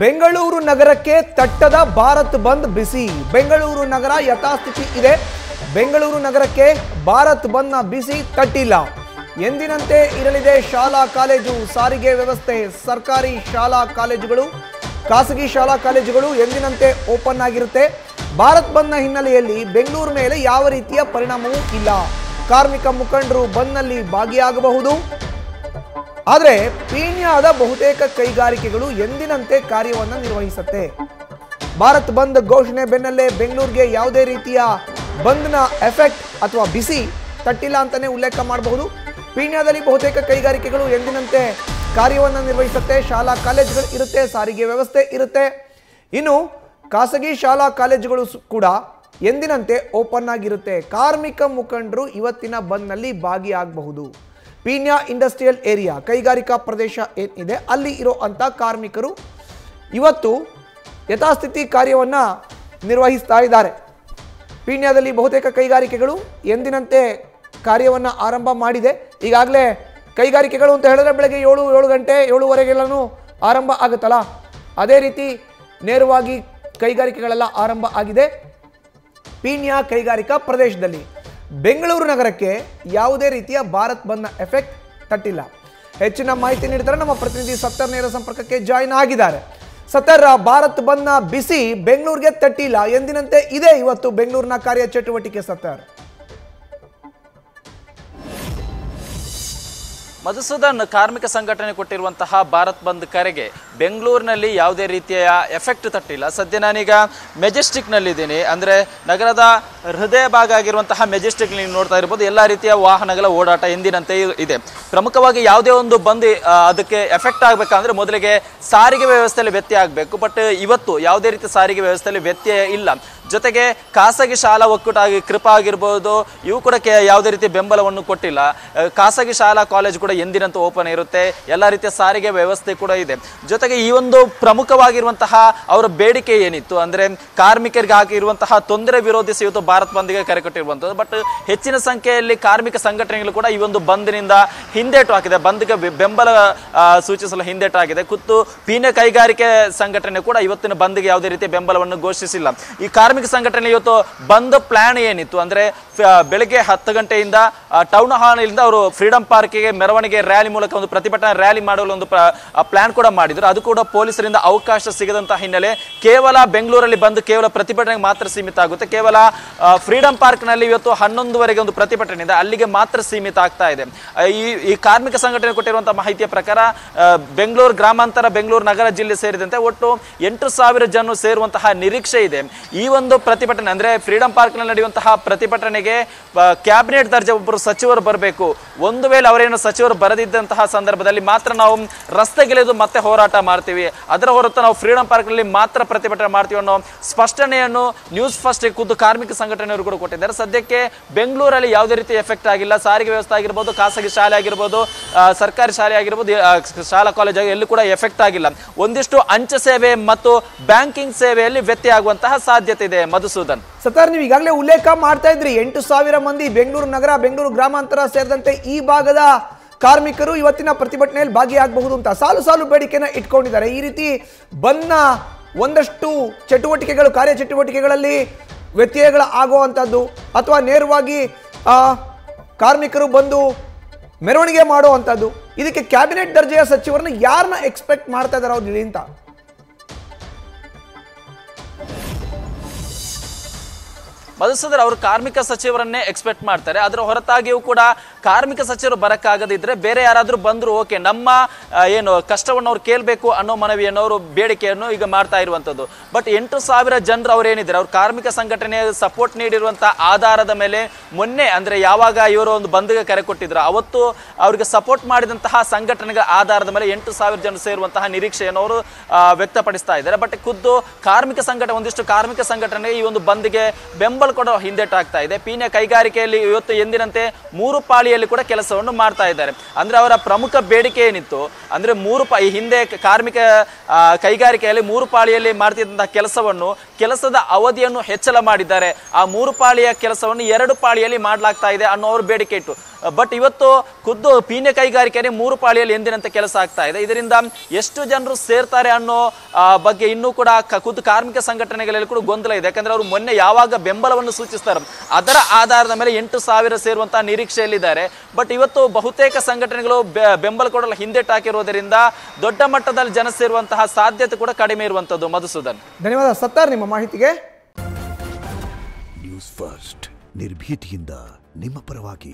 ಬೆಂಗಳೂರು ನಗರಕ್ಕೆ ತಟ್ಟದ ಭಾರತ್ ಬಂದ್ ಬಿಸಿ. ಬೆಂಗಳೂರು ನಗರ ಯಥಾಸ್ಥಿತಿ ಇದೆ. ಬೆಂಗಳೂರು ನಗರಕ್ಕೆ ಭಾರತ್ ಬಂದ್ನ ಬಿಸಿ ತಟ್ಟಿಲ್ಲ. ಎಂದಿನಂತೆ ಇರಲಿದೆ ಶಾಲಾ ಕಾಲೇಜು ಸಾರಿಗೆ ವ್ಯವಸ್ಥೆ. ಸರ್ಕಾರಿ ಶಾಲಾ ಕಾಲೇಜುಗಳು, ಖಾಸಗಿ ಶಾಲಾ ಕಾಲೇಜುಗಳು ಎಂದಿನಂತೆ ಓಪನ್ ಆಗಿರುತ್ತೆ. ಭಾರತ್ ಬಂದ್ನ ಹಿನ್ನೆಲೆಯಲ್ಲಿ ಬೆಂಗಳೂರು ಮೇಲೆ ಯಾವ ರೀತಿಯ ಪರಿಣಾಮವೂ ಇಲ್ಲ. ಕಾರ್ಮಿಕ ಮುಖಂಡರು ಬಂದ್ನಲ್ಲಿ ಭಾಗಿಯಾಗಬಹುದು. ಆದರೆ ಪೀಣ್ಯದ ಬಹುತೇಕ ಕೈಗಾರಿಕೆಗಳು ಎಂದಿನಂತೆ ಕಾರ್ಯವನ್ನು ನಿರ್ವಹಿಸುತ್ತೆ. ಭಾರತ್ ಬಂದ್ ಘೋಷಣೆ ಬೆನ್ನಲ್ಲೇ ಬೆಂಗಳೂರಿಗೆ ಯಾವುದೇ ರೀತಿಯ ಬಂದ್ನ ಎಫೆಕ್ಟ್ ಅಥವಾ ಬಿಸಿ ತಟ್ಟಿಲ್ಲ ಅಂತಾನೆ ಉಲ್ಲೇಖ ಮಾಡಬಹುದು. ಪೀಣ್ಯದಲ್ಲಿ ಬಹುತೇಕ ಕೈಗಾರಿಕೆಗಳು ಎಂದಿನಂತೆ ಕಾರ್ಯವನ್ನು ನಿರ್ವಹಿಸುತ್ತೆ. ಶಾಲಾ ಕಾಲೇಜುಗಳು ಇರುತ್ತೆ, ಸಾರಿಗೆ ವ್ಯವಸ್ಥೆ ಇರುತ್ತೆ. ಇನ್ನು ಖಾಸಗಿ ಶಾಲಾ ಕಾಲೇಜುಗಳು ಕೂಡ ಎಂದಿನಂತೆ ಓಪನ್ ಆಗಿರುತ್ತೆ. ಕಾರ್ಮಿಕ ಮುಖಂಡರು ಇವತ್ತಿನ ಬಂದ್ನಲ್ಲಿ ಭಾಗಿಯಾಗಬಹುದು. ಪೀಣ್ಯ ಇಂಡಸ್ಟ್ರಿಯಲ್ ಏರಿಯಾ, ಕೈಗಾರಿಕಾ ಪ್ರದೇಶ ಏನಿದೆ ಅಲ್ಲಿ ಇರೋ ಅಂಥ ಕಾರ್ಮಿಕರು ಇವತ್ತು ಯಥಾಸ್ಥಿತಿ ಕಾರ್ಯವನ್ನು ನಿರ್ವಹಿಸ್ತಾ ಇದ್ದಾರೆ. ಪೀಣ್ಯದಲ್ಲಿ ಬಹುತೇಕ ಕೈಗಾರಿಕೆಗಳು ಎಂದಿನಂತೆ ಕಾರ್ಯವನ್ನು ಆರಂಭ ಮಾಡಿದೆ. ಈಗಾಗಲೇ ಕೈಗಾರಿಕೆಗಳು ಅಂತ ಹೇಳಿದ್ರೆ ಬೆಳಗ್ಗೆ 7 ಗಂಟೆ 7:15 ಆರಂಭ ಆಗುತ್ತಲ್ಲ, ಅದೇ ರೀತಿ ನೇರವಾಗಿ ಕೈಗಾರಿಕೆಗಳೆಲ್ಲ ಆರಂಭ ಆಗಿದೆ ಪೀಣ್ಯ ಕೈಗಾರಿಕಾ ಪ್ರದೇಶದಲ್ಲಿ. ಬೆಂಗಳೂರು ನಗರಕ್ಕೆ ಯಾವುದೇ ರೀತಿಯ ಭಾರತ್ ಬಂದ್ನ ಎಫೆಕ್ಟ್ ತಟ್ಟಿಲ್ಲ. ಹೆಚ್ಚಿನ ಮಾಹಿತಿ ನೀಡಿದರೆ ನಮ್ಮ ಪ್ರತಿನಿಧಿ ಸತ್ತರ್ ನೇರ ಸಂಪರ್ಕಕ್ಕೆ ಜಾಯಿನ್ ಆಗಿದ್ದಾರೆ. ಸತ್ತರ್, ಭಾರತ್ ಬಂದ್ನ ಬಿಸಿ ಬೆಂಗಳೂರಿಗೆ ತಟ್ಟಿಲ್ಲ, ಎಂದಿನಂತೆ ಇದೆ ಇವತ್ತು ಬೆಂಗಳೂರಿನ ಕಾರ್ಯಚಟುವಟಿಕೆ. ಸತ್ತರ್, ಮಧುಸೂದನ್, ಕಾರ್ಮಿಕ ಸಂಘಟನೆ ಕೊಟ್ಟಿರುವಂತಹ ಭಾರತ್ ಬಂದ್ ಕರೆಗೆ ಬೆಂಗಳೂರಿನಲ್ಲಿ ಯಾವುದೇ ರೀತಿಯ ಎಫೆಕ್ಟ್ ತಟ್ಟಿಲ್ಲ. ಸದ್ಯ ನಾನೀಗ ಮೆಜೆಸ್ಟಿಕ್ನಲ್ಲಿದ್ದೀನಿ. ಅಂದರೆ ನಗರದ ಹೃದಯ ಭಾಗ ಆಗಿರುವಂತಹ ಮೆಜೆಸ್ಟಿಕ್ ನೀವು ನೋಡ್ತಾ ಇರ್ಬೋದು. ಎಲ್ಲ ರೀತಿಯ ವಾಹನಗಳ ಓಡಾಟ ಎಂದಿನಂತೆ ಇದೆ. ಪ್ರಮುಖವಾಗಿ ಯಾವುದೇ ಒಂದು ಬಂದ್ ಅದಕ್ಕೆ ಎಫೆಕ್ಟ್ ಆಗಬೇಕಂದ್ರೆ ಮೊದಲಿಗೆ ಸಾರಿಗೆ ವ್ಯವಸ್ಥೆಯಲ್ಲಿ ವ್ಯತ್ಯಯ ಆಗಬೇಕು. ಬಟ್ ಇವತ್ತು ಯಾವುದೇ ರೀತಿಯ ಸಾರಿಗೆ ವ್ಯವಸ್ಥೆಯಲ್ಲಿ ವ್ಯತ್ಯಯ ಇಲ್ಲ. ಜೊತೆಗೆ ಖಾಸಗಿ ಶಾಲಾ ಒಕ್ಕೂಟ ಕೃಪಾ ಆಗಿರ್ಬೋದು, ಇವು ಕೂಡ ಯಾವುದೇ ರೀತಿಯ ಬೆಂಬಲವನ್ನು ಕೊಟ್ಟಿಲ್ಲ. ಖಾಸಗಿ ಶಾಲಾ ಕಾಲೇಜು ಕೂಡ ಎಂದಿನಂತೆ ಓಪನ್ ಇರುತ್ತೆ. ಎಲ್ಲ ರೀತಿಯ ಸಾರಿಗೆ ವ್ಯವಸ್ಥೆ ಕೂಡ ಇದೆ. ಜೊತೆಗೆ ಈ ಒಂದು ಪ್ರಮುಖವಾಗಿರುವಂತಹ ಅವರ ಬೇಡಿಕೆ ಏನಿತ್ತು ಅಂದರೆ ಕಾರ್ಮಿಕರಿಗೆ ಆಗಿರುವಂತಹ ತೊಂದರೆ ವಿರೋಧಿಸಿ ಇವತ್ತು ಭಾರತ್ ಬಂದ್ಗೆ ಕರೆ ಕೊಟ್ಟಿರುವಂಥದ್ದು. ಬಟ್ ಹೆಚ್ಚಿನ ಸಂಖ್ಯೆಯಲ್ಲಿ ಕಾರ್ಮಿಕ ಸಂಘಟನೆಗಳು ಕೂಡ ಈ ಒಂದು ಬಂದ್ನಿಂದ ಹಿಂದೇಟು ಹಾಕಿದೆ. ಬಂದ್ಗೆ ಬೆಂಬಲ ಸೂಚಿಸಲು ಹಿಂದೇಟು ಆಗಿದೆ. ಖುದ್ದು ಪೀಣ್ಯ ಕೈಗಾರಿಕೆ ಸಂಘಟನೆ ಕೂಡ ಇವತ್ತಿನ ಬಂದ್ಗೆ ಯಾವುದೇ ರೀತಿಯ ಬೆಂಬಲವನ್ನು ಘೋಷಿಸಿಲ್ಲ. ಈ ಕಾರ್ಮಿಕ ಸಂಘಟನೆ ಇವತ್ತು ಬಂದ್ ಪ್ಲಾನ್ ಏನಿತ್ತು ಅಂದ್ರೆ ಬೆಳಗ್ಗೆ 10 ಗಂಟೆಯಿಂದ ಟೌನ್ ಹಾಲ್ ಇಂದ ಅವರು ಫ್ರೀಡಂ ಪಾರ್ಕ್ಗೆ ಮೆರವಣಿಗೆ ರ್ಯಾಲಿ ಮೂಲಕ ಒಂದು ಪ್ರತಿಭಟನಾ ರ್ಯಾಲಿ ಮಾಡಲು ಒಂದು ಪ್ಲಾನ್ ಕೂಡ ಮಾಡಿದ್ರು. ಅದು ಕೂಡ ಪೊಲೀಸರಿಂದ ಅವಕಾಶ ಸಿಗದಂತಹ ಹಿನ್ನೆಲೆ ಕೇವಲ ಬೆಂಗಳೂರಲ್ಲಿ ಬಂದು ಕೇವಲ ಪ್ರತಿಭಟನೆಗೆ ಮಾತ್ರ ಸೀಮಿತ ಆಗುತ್ತೆ. ಕೇವಲ ಫ್ರೀಡಂ ಪಾರ್ಕ್ ನಲ್ಲಿ ಇವತ್ತು 11:00ವರೆಗೆ ಒಂದು ಪ್ರತಿಭಟನೆ ಇದೆ, ಅಲ್ಲಿಗೆ ಮಾತ್ರ ಸೀಮಿತ ಆಗ್ತಾ ಇದೆ. ಈ ಕಾರ್ಮಿಕ ಸಂಘಟನೆ ಕೊಟ್ಟಿರುವಂತಹ ಮಾಹಿತಿಯ ಪ್ರಕಾರ ಬೆಂಗಳೂರು ಗ್ರಾಮಾಂತರ, ಬೆಂಗಳೂರು ನಗರ ಜಿಲ್ಲೆ ಸೇರಿದಂತೆ ಒಟ್ಟು 8,000 ಜನ ಸೇರುವಂತಹ ನಿರೀಕ್ಷೆ ಇದೆ. ಈ ಒಂದು ಪ್ರತಿಭಟನೆ ಅಂದ್ರೆ ಫ್ರೀಡಂ ಪಾರ್ಕ್ ನಲ್ಲಿ ನಡೆಯುವಂತಹ ಪ್ರತಿಭಟನೆಗೆ ಕ್ಯಾಬಿನೆಟ್ ದರ್ಜೆ ಒಬ್ಬರು ಸಚಿವರು ಬರಬೇಕು. ಒಂದು ವೇಳೆ ಅವರೇನು ಸಚಿವರು ಬರದಿದ್ದಂತಹ ಸಂದರ್ಭದಲ್ಲಿ ಮಾತ್ರ ನಾವು ರಸ್ತೆಗಿಳಿದು ಮತ್ತೆ ಹೋರಾಟ ಮಾಡ್ತೀವಿ, ಅದರ ಹೊರತು ನಾವು ಫ್ರೀಡಂ ಪಾರ್ಕ್ ನಲ್ಲಿ ಮಾತ್ರ ಪ್ರತಿಭಟನೆ ಮಾಡ್ತೀವಿ ಅನ್ನೋ ಸ್ಪಷ್ಟನೆಯನ್ನು ನ್ಯೂಸ್ ಫಸ್ಟ್ ಖುದ್ದು ಕಾರ್ಮಿಕ ಸಂಘಟನೆಯವರು ಕೂಡ ಕೊಟ್ಟಿದ್ದಾರೆ. ಸದ್ಯಕ್ಕೆ ಬೆಂಗಳೂರಲ್ಲಿ ಯಾವುದೇ ರೀತಿ ಎಫೆಕ್ಟ್ ಆಗಿಲ್ಲ. ಸಾರಿಗೆ ವ್ಯವಸ್ಥೆ ಆಗಿರ್ಬೋದು, ಖಾಸಗಿ ಶಾಲೆ ಆಗಿರ್ಬೋದು, ಸರ್ಕಾರಿ ಶಾಲೆ ಆಗಿರ್ಬೋದು, ಶಾಲಾ ಕಾಲೇಜ್ ಆಗಿ ಎಲ್ಲೂ ಕೂಡ ಎಫೆಕ್ಟ್ ಆಗಿಲ್ಲ. ಒಂದಿಷ್ಟು ಅಂಚೆ ಸೇವೆ ಮತ್ತು ಬ್ಯಾಂಕಿಂಗ್ ಸೇವೆಯಲ್ಲಿ ವ್ಯತ್ಯಯ ಆಗುವಂತಹ ಸಾಧ್ಯತೆ ಇದೆ. ಮಧುಸೂದನ್, ಸತಾರ್, ನೀವು ಈಗಾಗಲೇ ಉಲ್ಲೇಖ ಮಾಡ್ತಾ ಇದ್ರಿ 8,000 ಮಂದಿ ಬೆಂಗಳೂರು ನಗರ, ಬೆಂಗಳೂರು ಗ್ರಾಮಾಂತರ ಸೇರಿದಂತೆ ಈ ಭಾಗದ ಕಾರ್ಮಿಕರು ಇವತ್ತಿನ ಪ್ರತಿಭಟನೆಯಲ್ಲಿ ಭಾಗಿಯಾಗಬಹುದು ಅಂತ ಸಾಲು ಸಾಲು ಬೇಡಿಕೆನ ಇಟ್ಕೊಂಡಿದ್ದಾರೆ. ಈ ರೀತಿ ಬಂದ್ನ ಒಂದಷ್ಟು ಚಟುವಟಿಕೆಗಳು, ಕಾರ್ಯಚಟುವಟಿಕೆಗಳಲ್ಲಿ ವ್ಯತ್ಯಯಗಳ ಆಗುವಂಥದ್ದು ಅಥವಾ ನೇರವಾಗಿ ಕಾರ್ಮಿಕರು ಬಂದು ಮೆರವಣಿಗೆ ಮಾಡುವಂಥದ್ದು, ಇದಕ್ಕೆ ಕ್ಯಾಬಿನೆಟ್ ದರ್ಜೆಯ ಸಚಿವರನ್ನ ಯಾರನ್ನ ಎಕ್ಸ್ಪೆಕ್ಟ್ ಮಾಡ್ತಾ ಇದ್ದಾರೆ ಅವ್ರು ಇಲ್ಲಿ ಅಂತ? ಮಧುಸೂದನ್, ಅವರು ಕಾರ್ಮಿಕ ಸಚಿವರನ್ನೇ ಎಕ್ಸ್ಪೆಕ್ಟ್ ಮಾಡ್ತಾರೆ. ಅದರ ಹೊರತಾಗಿಯೂ ಕೂಡ ಕಾರ್ಮಿಕ ಸಚಿವರು ಬರಕ್ಕಾಗದಿದ್ರೆ ಬೇರೆ ಯಾರಾದ್ರೂ ಬಂದ್ರು ಓಕೆ, ನಮ್ಮ ಏನು ಕಷ್ಟವನ್ನು ಅವ್ರು ಕೇಳಬೇಕು ಅನ್ನೋ ಮನವಿಯನ್ನು ಅವರು ಬೇಡಿಕೆಯನ್ನು ಈಗ ಮಾಡ್ತಾ ಇರುವಂತದ್ದು. ಬಟ್ 8,000 ಜನರು ಅವ್ರು ಏನಿದ್ದಾರೆ, ಅವ್ರು ಕಾರ್ಮಿಕ ಸಂಘಟನೆ ಸಪೋರ್ಟ್ ನೀಡಿರುವಂತಹ ಆಧಾರದ ಮೇಲೆ ಮೊನ್ನೆ ಅಂದ್ರೆ ಯಾವಾಗ ಇವರು ಒಂದು ಬಂದ್ಗೆ ಕರೆ ಕೊಟ್ಟಿದ್ರು ಅವತ್ತು ಅವರಿಗೆ ಸಪೋರ್ಟ್ ಮಾಡಿದಂತಹ ಸಂಘಟನೆಗಳ ಆಧಾರದ ಮೇಲೆ 8,000 ಜನ ಸೇರುವಂತಹ ನಿರೀಕ್ಷೆಯನ್ನು ಅವರು ವ್ಯಕ್ತಪಡಿಸ್ತಾ ಇದ್ದಾರೆ. ಬಟ್ ಖುದ್ದು ಕಾರ್ಮಿಕ ಸಂಘಟನೆ, ಒಂದಿಷ್ಟು ಕಾರ್ಮಿಕ ಸಂಘಟನೆ ಈ ಒಂದು ಬಂದ್ಗೆ ಬೆಂಬಲ ಕೂಡ ಹಿಂದೇಟಾಗ್ತಾ ಇದೆ. ಪೀಣ್ಯ ಕೈಗಾರಿಕೆಯಲ್ಲಿ ಇವತ್ತು ಎಂದಿನಂತೆ 3 ಪಾಳಿಯಲ್ಲಿ ಕೂಡ ಕೆಲಸವನ್ನು ಮಾಡ್ತಾ ಇದ್ದಾರೆ. ಅಂದ್ರೆ ಅವರ ಪ್ರಮುಖ ಬೇಡಿಕೆ ಏನಿತ್ತು ಅಂದ್ರೆ ಹಿಂದೆ ಕಾರ್ಮಿಕ ಕೈಗಾರಿಕೆಯಲ್ಲಿ 3 ಪಾಳಿಯಲ್ಲಿ ಮಾಡ್ತಿದ್ದಂತಹ ಕೆಲಸದ ಅವಧಿಯನ್ನು ಹೆಚ್ಚಳ ಮಾಡಿದ್ದಾರೆ. ಆ 3 ಪಾಳಿಯ ಕೆಲಸವನ್ನು 2 ಪಾಳಿಯಲ್ಲಿ ಮಾಡಲಾಗ್ತಾ ಇದೆ ಅನ್ನೋ ಅವ್ರ ಬೇಡಿಕೆ ಇತ್ತು. ಬಟ್ ಇವತ್ತು ಖುದ್ದು ಪೀಣ್ಯ ಕೈಗಾರಿಕೆಯಲ್ಲಿ 3 ಪಾಳಿಯಲ್ಲಿ ಎಂದಿನಂತೆ ಕೆಲಸ ಆಗ್ತಾ ಇದೆ. ಇದರಿಂದ ಎಷ್ಟು ಜನರು ಸೇರ್ತಾರೆ ಅನ್ನೋ ಬಗ್ಗೆ ಇನ್ನೂ ಕೂಡ ಖುದ್ದು ಕಾರ್ಮಿಕ ಸಂಘಟನೆಗಳಲ್ಲಿ ಕೂಡ ಗೊಂದಲ ಇದೆ. ಯಾಕಂದ್ರೆ ಅವರು ಮೊನ್ನೆ ಯಾವಾಗ ಬೆಂಬಲವನ್ನು ಸೂಚಿಸ್ತಾರೆ ಅದರ ಆಧಾರದ ಮೇಲೆ 8,000 ಸೇರುವಂತಹ ನಿರೀಕ್ಷೆಯಲ್ಲಿದ್ದಾರೆ. ಬಟ್ ಇವತ್ತು ಬಹುತೇಕ ಸಂಘಟನೆಗಳು ಬೆಂಬಲ ಕೊಡಲು ಹಿಂದೆಟ್ಟು ಹಾಕಿರುವುದರಿಂದ ದೊಡ್ಡ ಮಟ್ಟದಲ್ಲಿ ಜನ ಸೇರುವಂತಹ ಸಾಧ್ಯತೆ ಕೂಡ ಕಡಿಮೆ ಇರುವಂತದ್ದು. ಮಧುಸೂದನ್, ಧನ್ಯವಾದ ಸತ್ತಾರ್ ನಿಮ್ಮ ಮಾಹಿತಿಗೆ. ನ್ಯೂಸ್ ಫಸ್ಟ್ ನಿರ್ಭೀತಿಯಿಂದ ನಿಮ್ಮ ಪರವಾಗಿ.